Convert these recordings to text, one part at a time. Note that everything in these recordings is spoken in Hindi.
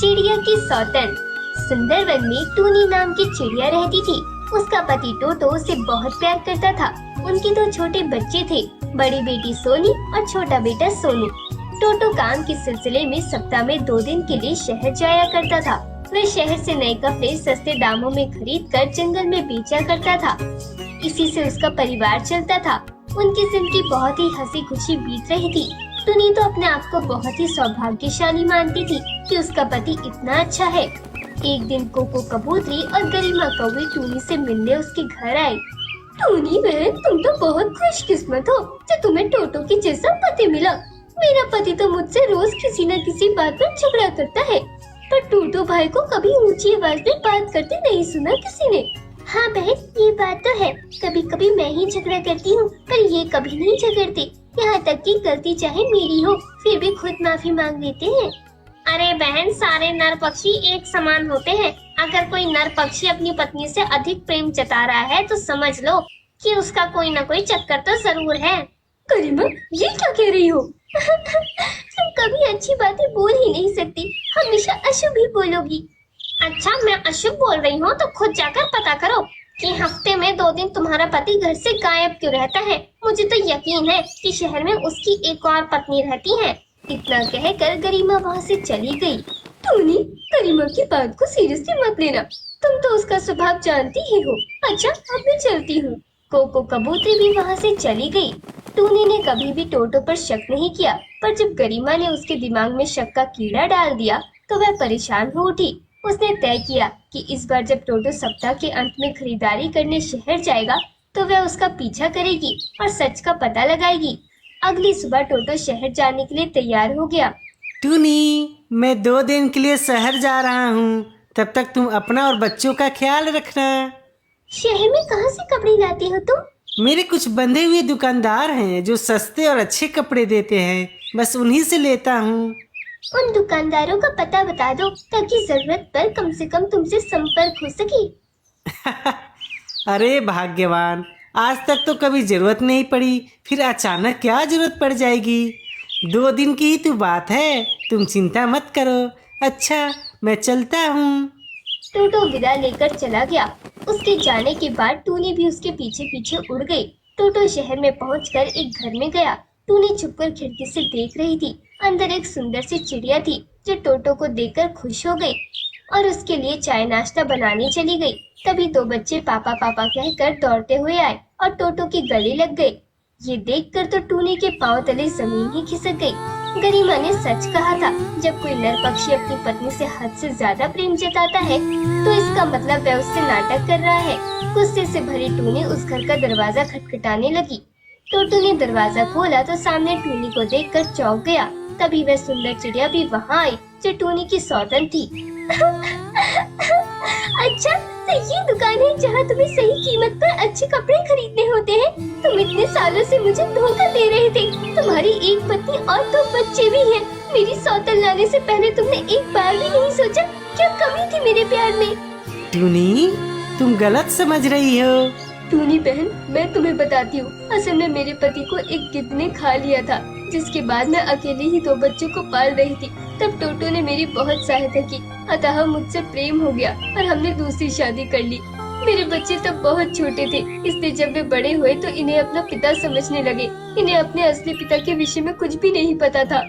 चिड़िया की सौतन। सुंदरवन में टूनी नाम की चिड़िया रहती थी। उसका पति टोटो उसे बहुत प्यार करता था। उनके दो छोटे बच्चे थे, बड़ी बेटी सोनी और छोटा बेटा सोनू। टोटो काम के सिलसिले में सप्ताह में 2 दिन के लिए शहर जाया करता था। वह शहर से नए कपड़े सस्ते दामों में खरीद कर जंगल में बेचा करता था। इसी से उसका परिवार चलता था। उनकी जिंदगी बहुत ही हंसी खुशी बीत रही थी। टूनी तो अपने आप को बहुत ही सौभाग्यशाली मानती थी कि उसका पति इतना अच्छा है। एक दिन कोको कबूतरी और गरिमा कौवे टूनी से मिलने उसके घर आई। टूनी बहन, तुम तो बहुत खुशकिस्मत हो जो तुम्हें टोटो के जैसा पति मिला। मेरा पति तो मुझसे रोज किसी न किसी बात पर झगड़ा करता है, पर टोटो भाई को कभी ऊंची आवाज में बात करते नहीं सुना किसी ने। हाँ बहन, ये बात तो है, कभी कभी मैं ही झगड़ा करती हूँ, पर ये कभी नहीं झगड़ते। यहाँ तक कि गलती चाहे मेरी हो, फिर भी खुद माफी मांग लेते हैं। अरे बहन, सारे नर पक्षी एक समान होते हैं। अगर कोई नर पक्षी अपनी पत्नी से अधिक प्रेम जता रहा है तो समझ लो कि उसका कोई न कोई चक्कर तो जरूर है। करीमा, ये क्या कह रही हो? तुम कभी अच्छी बातें बोल ही नहीं सकती, हमेशा अशुभ ही बोलोगी। अच्छा, मैं अशुभ बोल रही हूँ तो खुद जाकर पता करो कि हफ्ते में 2 दिन तुम्हारा पति घर से गायब क्यों रहता है। मुझे तो यकीन है कि शहर में उसकी एक और पत्नी रहती है। इतना कहकर गरिमा वहाँ से चली गई। टूनी, गरिमा की बात को सीरियसली मत लेना, तुम तो उसका स्वभाव जानती ही हो। अच्छा, अब मैं चलती हूँ। कोको कबूतरी भी वहाँ से चली गई। टूनी ने कभी भी टोटो पर शक नहीं किया, पर जब गरिमा ने उसके दिमाग में शक का कीड़ा डाल दिया तो वह परेशान हो उठी। उसने तय किया कि इस बार जब टोटो सप्ताह के अंत में खरीदारी करने शहर जाएगा तो वह उसका पीछा करेगी और सच का पता लगाएगी। अगली सुबह टोटो शहर जाने के लिए तैयार हो गया। टूनी, मैं 2 दिन के लिए शहर जा रहा हूँ, तब तक तुम अपना और बच्चों का ख्याल रखना। शहर में कहाँ से कपड़े लाती हो तुम? मेरे कुछ बंधे हुए दुकानदार हैं जो सस्ते और अच्छे कपड़े देते हैं, बस उन्हीं से लेता हूँ। उन दुकानदारों का पता बता दो ताकि जरूरत पर कम से कम तुमसे संपर्क हो सके। अरे भाग्यवान, आज तक तो कभी जरूरत नहीं पड़ी, फिर अचानक क्या जरूरत पड़ जाएगी। 2 दिन की ही तो बात है, तुम चिंता मत करो। अच्छा, मैं चलता हूँ। टोटो विदा लेकर चला गया। उसके जाने के बाद टूनी भी उसके पीछे पीछे उड़ गई। टोटो शहर में पहुंचकर एक घर में गया। टूनी छुपकर खिड़की से देख रही थी। अंदर एक सुंदर सी चिड़िया थी जो टोटो को देखकर खुश हो गई और उसके लिए चाय नाश्ता बनाने चली गई। तभी 2 बच्चे पापा पापा कहकर दौड़ते हुए आए और टोटो के गले लग गए। ये देखकर तो टूनी के पांव तले जमीन ही खिसक गई। गरिमा ने सच कहा था, जब कोई नर पक्षी अपनी पत्नी से हद से ज्यादा प्रेम जताता है तो इसका मतलब वह उससे नाटक कर रहा है। गुस्से से भरी टूनी उस घर का दरवाजा खटखटाने लगी। टोटो ने दरवाजा खोला तो सामने टूनी को देखकर चौंक गया। तभी वह सुंदर चिड़िया भी वहाँ आई जो टूनी की सौतन थी। अच्छा, तो ये दुकान है जहाँ तुम्हें सही कीमत पर अच्छे कपड़े खरीदने होते हैं। तुम इतने सालों से मुझे धोखा दे रहे थे। तुम्हारी एक पत्नी और 2 बच्चे भी हैं। मेरी सौतन लाने से पहले तुमने एक बार भी नहीं सोचा क्या कमी थी मेरे प्यार में? टूनी, तुम गलत समझ रही हो। टूनी बहन, मैं तुम्हें बताती हूँ, असल में मेरे पति को एक गिद्ध ने खा लिया था, जिसके बाद मैं अकेले ही 2 बच्चों को पाल रही थी। तब टोटो ने मेरी बहुत सहायता की, अतः मुझसे प्रेम हो गया और हमने दूसरी शादी कर ली। मेरे बच्चे तब बहुत छोटे थे, इसलिए जब वे बड़े हुए तो इन्हें अपना पिता समझने लगे। इन्हें अपने असली पिता के विषय में कुछ भी नहीं पता था।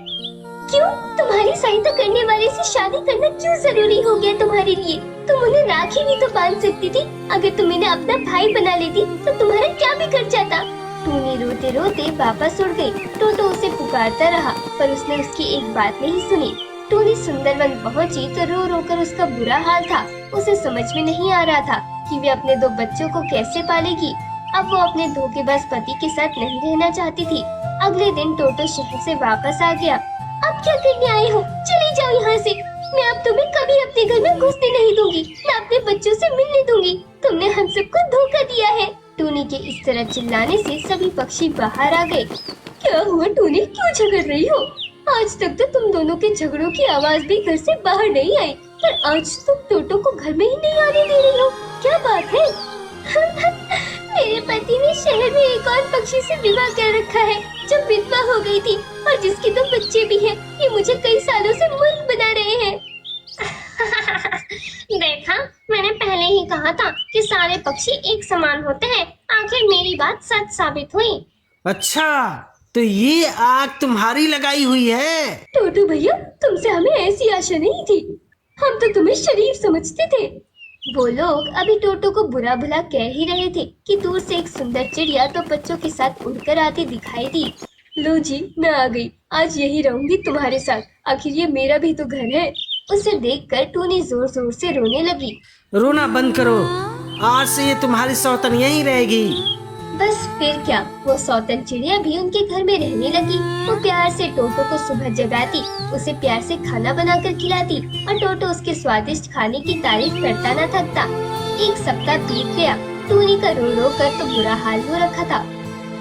क्यों? तुम्हारी सहायता करने वाले से शादी करना क्यों जरूरी हो गया तुम्हारे लिए? तुम उन्हें राखी भी तो बांध सकती थी। अगर तुम इन्हें अपना भाई बना लेती तो तुम्हारा क्या बिगड़ जाता? टूनी रोते रोते वापस उड़ गई। टोटो उसे पुकारता रहा पर उसने उसकी एक बात नहीं सुनी। टूनी सुंदरवन पहुंची तो रो रो कर उसका बुरा हाल था। उसे समझ में नहीं आ रहा था कि वे अपने 2 बच्चों को कैसे पालेगी। अब वो अपने धोखेबाज पति के साथ नहीं रहना चाहती थी। अगले दिन टोटो शहर से वापस आ गया। अब क्या करने आए हो? चले जाओ यहाँ से। मैं अब तुम्हें कभी अपने घर में घुसने नहीं दूंगी। मैं अपने बच्चों से मिलने दूंगी। तुमने हम सबको धोखा दिया है। टूनी के इस तरह चिल्लाने से सभी पक्षी बाहर आ गए। क्या हुआ टूनी, क्यों झगड़ रही हो? आज तक तो तुम दोनों के झगड़ों की आवाज भी घर से बाहर नहीं आई, पर आज तुम टोटो को घर में ही नहीं आने दे रही हो। क्या बात है? मेरे पति ने शहर में एक और पक्षी से विवाह कर रखा है जो विधवा हो गई थी और जिसके 2 बच्चे भी हैं। ये मुझे कई सालों से मूर्ख बना रहे हैं। कहा था कि सारे पक्षी एक समान होते हैं। आखिर मेरी बात सच साबित हुई। अच्छा, तो ये आग तुम्हारी लगाई हुई है? टोटू भैया, तुमसे हमें ऐसी आशा नहीं थी। हम तो तुम्हें शरीफ समझते थे। वो लोग अभी टोटो को बुरा भला कह ही रहे थे कि दूर से एक सुंदर चिड़िया तो बच्चों के साथ उड़कर आती दिखाई दी। लो जी, मैं आ गई। आज यही रहूंगी तुम्हारे साथ। आखिर ये मेरा भी तो घर है। उसे देखकर टूनी जोर जोर से रोने लगी। रोना बंद करो, आज से ये तुम्हारी सौतन यहीं रहेगी। बस फिर क्या, वो सौतन चिड़िया भी उनके घर में रहने लगी। वो प्यार से टोटो को सुबह जगाती, उसे प्यार से खाना बनाकर खिलाती और टोटो उसके स्वादिष्ट खाने की तारीफ करता न थकता। एक सप्ताह बीत गया। टूनी का रो रो कर तो बुरा हाल हो रखा था,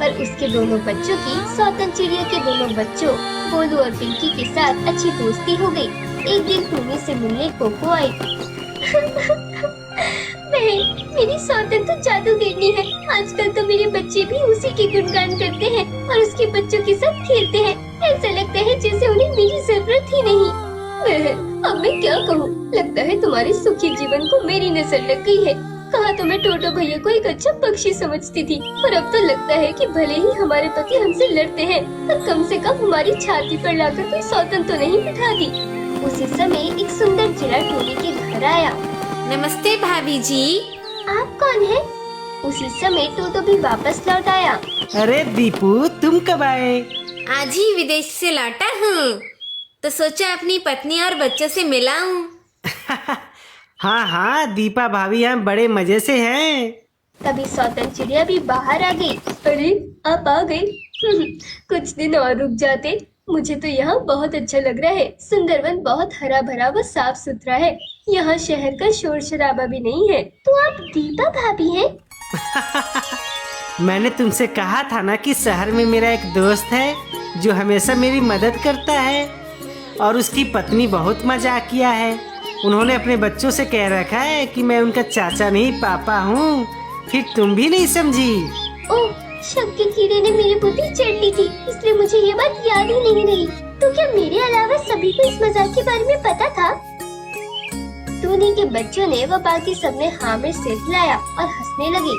पर उसके दोनों बच्चों की, सौतन चिड़िया के दोनों बच्चों गोलू और पिंकी के साथ अच्छी दोस्ती हो गई। एक दिन टूनी से मिलने कोको आई। मेरी सौतन तो जादूगरनी है। आजकल तो मेरे बच्चे भी उसी के गुणगान करते हैं और उसके बच्चों के साथ खेलते हैं। ऐसा लगता है जैसे उन्हें मेरी जरूरत ही नहीं। अब मैं क्या कहूँ, लगता है तुम्हारे सुखी जीवन को मेरी नजर लग गई है। कहा तो मैं टोटो भैया को एक अच्छा पक्षी समझती थी, पर अब तो लगता है कि भले ही हमारे पति हमसे लड़ते हैं, पर कम से कम हमारी छाती पर लाकर कोई सौतन तो नहीं बिठा दी। उसी समय एक सुंदर चिड़ा टोनी के घर आया। नमस्ते भाभी जी। आप कौन हैं? उसी समय टोटो भी वापस लौट आया। अरे दीपू, तुम कब आए? आज ही विदेश से लौटा हूँ, तो सोचा अपनी पत्नी और बच्चों से मिलाऊं। हाँ हाँ, दीपा भाभी यहाँ बड़े मजे से हैं। तभी सौतन चिड़िया भी बाहर आ गई। अरे, आप आ गए। कुछ दिन और रुक जाते। मुझे तो यहाँ बहुत अच्छा लग रहा है। सुंदरवन बहुत हरा भरा व साफ सुथरा है। यहाँ शहर का शोर शराबा भी नहीं है। तो आप दीपा भाभी हैं? मैंने तुमसे कहा था ना कि शहर में मेरा एक दोस्त है जो हमेशा मेरी मदद करता है, और उसकी पत्नी बहुत मजाकिया है। उन्होंने अपने बच्चों से कह रखा है कि मैं उनका चाचा नहीं पापा हूँ। फिर तुम भी नहीं समझी? ओह, शक के कीड़े ने मेरी बुद्धि चढ़ ली थी, इसलिए मुझे ये बात याद ही नहीं रही। तो क्या मेरे अलावा सभी को इस मजाक के बारे में पता था? टूनी के बच्चों ने व बाकी सबने हाँ में सिर हिलाया और हंसने लगे।